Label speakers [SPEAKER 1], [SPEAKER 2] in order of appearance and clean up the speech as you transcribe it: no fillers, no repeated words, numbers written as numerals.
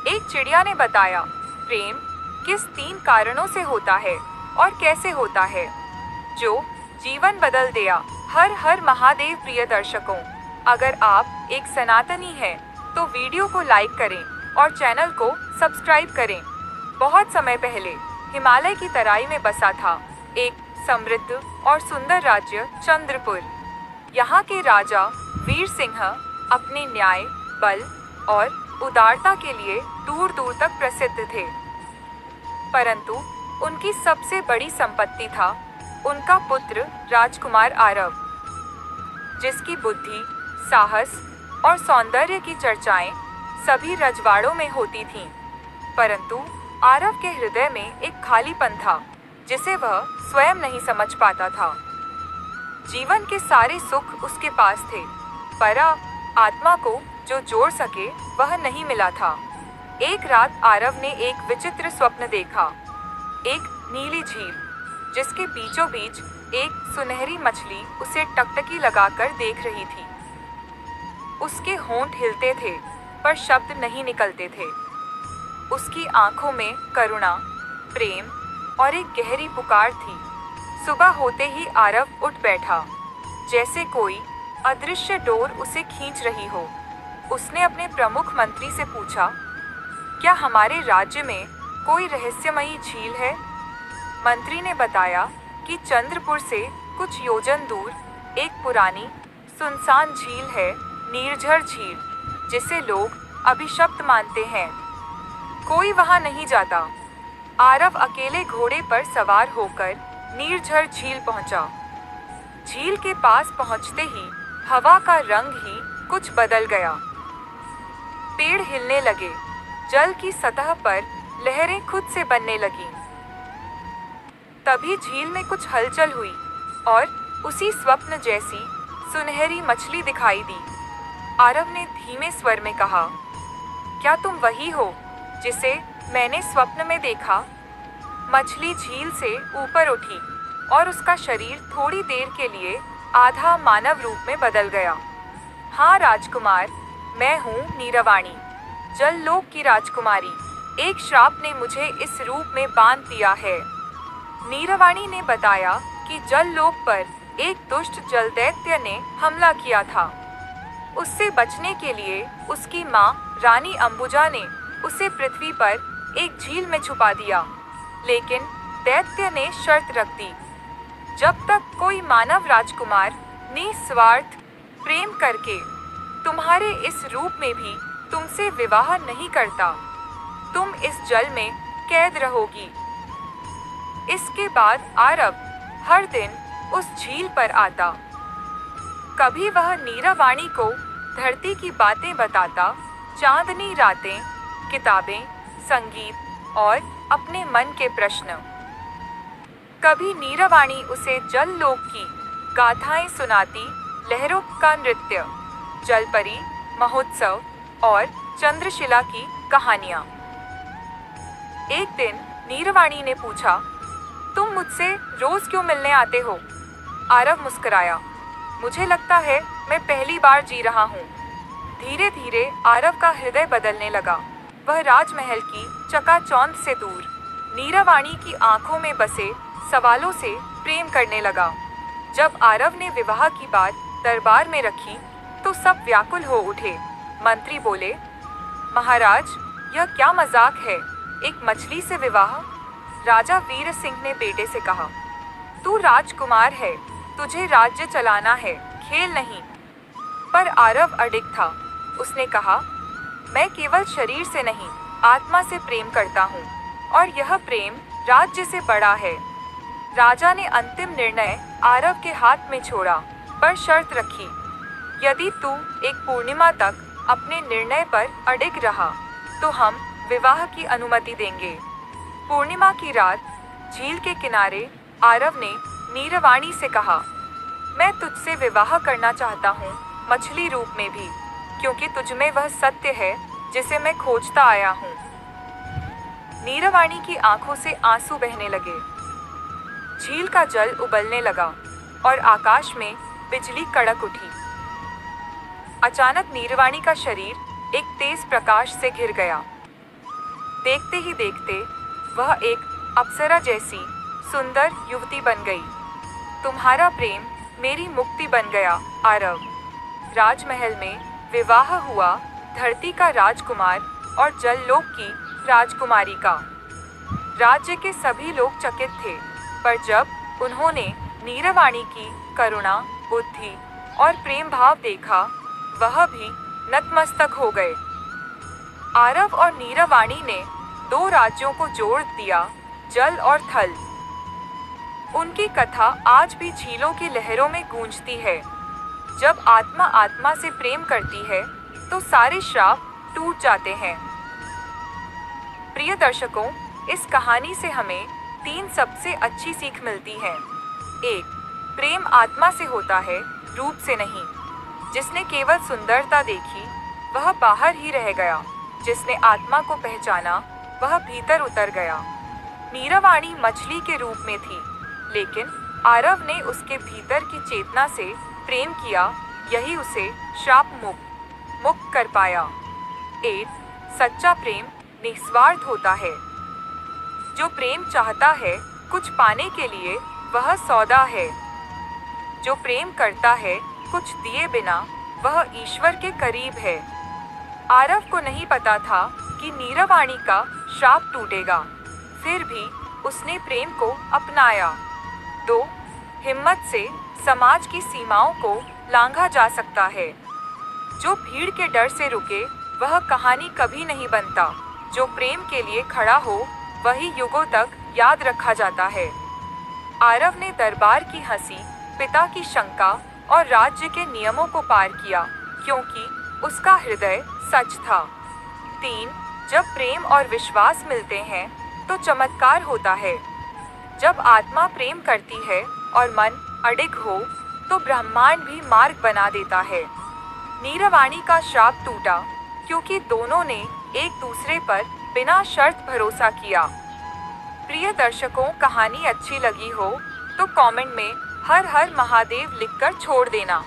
[SPEAKER 1] एक चिड़िया ने बताया, प्रेम किस 3 कारणों से होता है और कैसे होता है, जो जीवन बदल दिया। हर हर महादेव। प्रिय दर्शकों, अगर आप एक सनातनी हैं, तो वीडियो को लाइक करें और चैनल को सब्सक्राइब करें। बहुत समय पहले हिमालय की तराई में बसा था एक समृद्ध और सुंदर राज्य चंद्रपुर। यहाँ के राजा वीर सिंह अपने न्याय, बल और उदारता के लिए दूर दूर तक प्रसिद्ध थे। परंतु उनकी सबसे बड़ी संपत्ति था उनका पुत्र राजकुमार आरव, जिसकी बुद्धि, साहस और सौंदर्य की चर्चाएं सभी रजवाड़ों में होती थीं। परंतु आरव के हृदय में एक खालीपन था जिसे वह स्वयं नहीं समझ पाता था। जीवन के सारे सुख उसके पास थे, पर आत्मा को जो जोड़ सके वह नहीं मिला था। एक रात आरव ने एक विचित्र स्वप्न देखा। एक नीली झील जिसके बीचों बीच एक सुनहरी मछली उसे टकटकी लगाकर देख रही थी। उसके होंठ हिलते थे पर शब्द नहीं निकलते थे। उसकी आंखों में करुणा, प्रेम और एक गहरी पुकार थी। सुबह होते ही आरव उठ बैठा, जैसे कोई अदृश्य डोर उसे खींच रही हो। उसने अपने प्रमुख मंत्री से पूछा, क्या हमारे राज्य में कोई रहस्यमयी झील है? मंत्री ने बताया कि चंद्रपुर से कुछ योजन दूर एक पुरानी सुनसान झील है, निर्झर झील, जिसे लोग अभिशप्त मानते हैं। कोई वहां नहीं जाता। आरव अकेले घोड़े पर सवार होकर निर्झर झील पहुंचा। झील के पास पहुंचते ही हवा का रंग ही कुछ बदल गया। पेड़ हिलने लगे, जल की सतह पर लहरें खुद से बनने लगीं। तभी झील में कुछ हलचल हुई और उसी स्वप्न जैसी सुनहरी मछली दिखाई दी। आरव ने धीमे स्वर में कहा, क्या तुम वही हो जिसे मैंने स्वप्न में देखा? मछली झील से ऊपर उठी और उसका शरीर थोड़ी देर के लिए आधा मानव रूप में बदल गया। हाँ राजकुमार, मैं हूँ नीरवाणी, जललोक की राजकुमारी। एक श्राप ने मुझे इस रूप में बांध दिया है। नीरवाणी ने बताया कि जललोक पर एक दुष्ट जल दैत्य ने हमला किया था। उससे बचने के लिए उसकी माँ रानी अंबुजा ने उसे पृथ्वी पर एक झील में छुपा दिया, लेकिन दैत्य ने शर्त रख दी, जब तक कोई मानव राजकुमार निस्वार्थ प्रेम करके तुम्हारे इस रूप में भी तुमसे विवाह नहीं करता, तुम इस जल में कैद रहोगी। इसके बाद आरव हर दिन उस झील पर आता। कभी वह नीरवाणी को धरती की बातें बताता, चांदनी रातें, किताबें, संगीत और अपने मन के प्रश्न। कभी नीरवाणी उसे जललोक की गाथाएं सुनाती, लहरों का नृत्य, जलपरी, महोत्सव और चंद्रशिला की कहानियां। एक दिन नीरवाणी ने पूछा, तुम मुझसे रोज क्यों मिलने आते हो? आरव मुस्कुराया, मुझे लगता है मैं पहली बार जी रहा हूँ। धीरे धीरे आरव का हृदय बदलने लगा। वह राजमहल की चकाचौंध से दूर नीरवाणी की आंखों में बसे सवालों से प्रेम करने लगा। जब आरव ने विवाह की बात दरबार में रखी तो सब व्याकुल हो उठे। मंत्री बोले, महाराज, यह क्या मजाक है? एक मछली से विवाह? राजा वीर सिंह ने बेटे से कहा, तू राजकुमार है, तुझे राज्य चलाना है, खेल नहीं। पर आरव अडिग था। उसने कहा, मैं केवल शरीर से नहीं, आत्मा से प्रेम करता हूँ, और यह प्रेम राज्य से बड़ा है। राजा ने अंतिम निर्णय आरव के हाथ में छोड़ा, पर शर्त रखी, यदि तू एक पूर्णिमा तक अपने निर्णय पर अडिग रहा तो हम विवाह की अनुमति देंगे। पूर्णिमा की रात झील के किनारे आरव ने नीरवाणी से कहा, मैं तुझसे विवाह करना चाहता हूँ, मछली रूप में भी, क्योंकि तुझमें वह सत्य है जिसे मैं खोजता आया हूँ। नीरवाणी की आंखों से आंसू बहने लगे। झील का जल उबलने लगा और आकाश में बिजली कड़क उठी। अचानक नीरवाणी का शरीर एक तेज प्रकाश से घिर गया। देखते ही देखते वह एक अप्सरा जैसी सुंदर युवती बन गई। तुम्हारा प्रेम मेरी मुक्ति बन गया आरव। राजमहल में विवाह हुआ धरती का राजकुमार और जललोक की राजकुमारी का। राज्य के सभी लोग चकित थे, पर जब उन्होंने नीरवाणी की करुणा, बुद्धि और प्रेम भाव देखा, वह भी नतमस्तक हो गए। आरव और नीरवाणी ने दो राज्यों को जोड़ दिया, जल और थल। उनकी कथा आज भी झीलों की लहरों में गूंजती है। जब आत्मा आत्मा से प्रेम करती है तो सारे श्राप टूट जाते हैं। प्रिय दर्शकों, इस कहानी से हमें 3 सबसे अच्छी सीख मिलती है। 1. प्रेम आत्मा से होता है, रूप से नहीं। जिसने केवल सुंदरता देखी वह बाहर ही रह गया, जिसने आत्मा को पहचाना वह भीतर उतर गया। नीरवाणी मछली के रूप में थी, लेकिन आरव ने उसके भीतर की चेतना से प्रेम किया, यही उसे श्राप मुक्त कर पाया। 8. सच्चा प्रेम निस्वार्थ होता है। जो प्रेम चाहता है कुछ पाने के लिए, वह सौदा है। जो प्रेम करता है कुछ दिए बिना, वह ईश्वर के करीब है। आरव को नहीं पता था कि नीरवाणी का श्राप टूटेगा, फिर भी उसने प्रेम को अपनाया। 2. हिम्मत से समाज की सीमाओं को लांघा जा सकता है। जो भीड़ के डर से रुके वह कहानी कभी नहीं बनता। जो प्रेम के लिए खड़ा हो वही युगों तक याद रखा जाता है। आरव ने दरबार की हंसी, पिता की शंका और राज्य के नियमों को पार किया, क्योंकि उसका हृदय सच था। 3. जब प्रेम और विश्वास मिलते हैं तो चमत्कार होता है। जब आत्मा प्रेम करती है और मन अडिग हो तो ब्रह्मांड भी मार्ग बना देता है। नीरवाणी का श्राप टूटा क्योंकि दोनों ने एक दूसरे पर बिना शर्त भरोसा किया। प्रिय दर्शकों, कहानी अच्छी लगी हो तो कमेंट में हर हर महादेव लिखकर छोड़ देना।